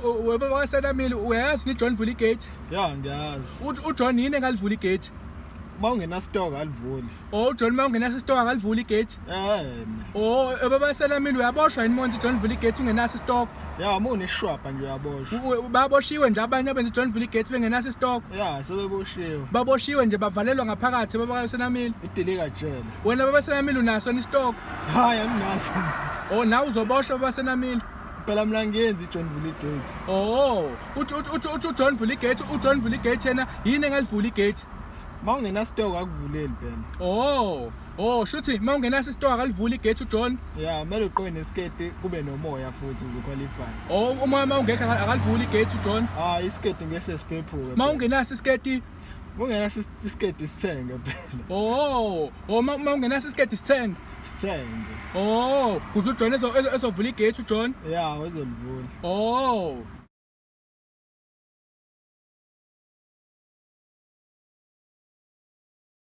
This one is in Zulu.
Weba wasenamile uyazi ni John vula igate. Ya ngiyazi. uJohn yini engalivula igate? Mawungena stock alivuli. uJohn mawungena isitore akalivula igate. Weba wasenamile uyaboshwa yini monzi John vula igate ungenaso stock? Ya muneshwapha nje uyaboshwa. Baboshiwe nje abanye abenza John vula igate bengenaso stock. Ya sebeboshiwe. Baboshiwe nje bavalelwa ngaphakathi baba wasenamile. Idelika jele. Wena baba wasenamile unaso ni stock? Hayi anginaso. Nawe uzoboshwa baba wasenamile. Phela mina ngiyenza iJohn vula igate. uJohn vula igate, uJohn vula igate yena yini engalivula igate? Mawungena stock akuvuleli phela. Shuthi mawungenaso isitore akalivula igate uJohn. Ya kumele uqoke nesiketi kube nomoya futhi uzoqualify. Uma mawungekho akalivula igate uJohn. Isiketi ngeke siphephuke. Mawungenaso isiketi. Mawungenaso isiketi sithenge phela. Mawungenaso isiketi sithenge. Sithenge. Kuze uJohn ezovula igate uJohn. Ya uzolivula.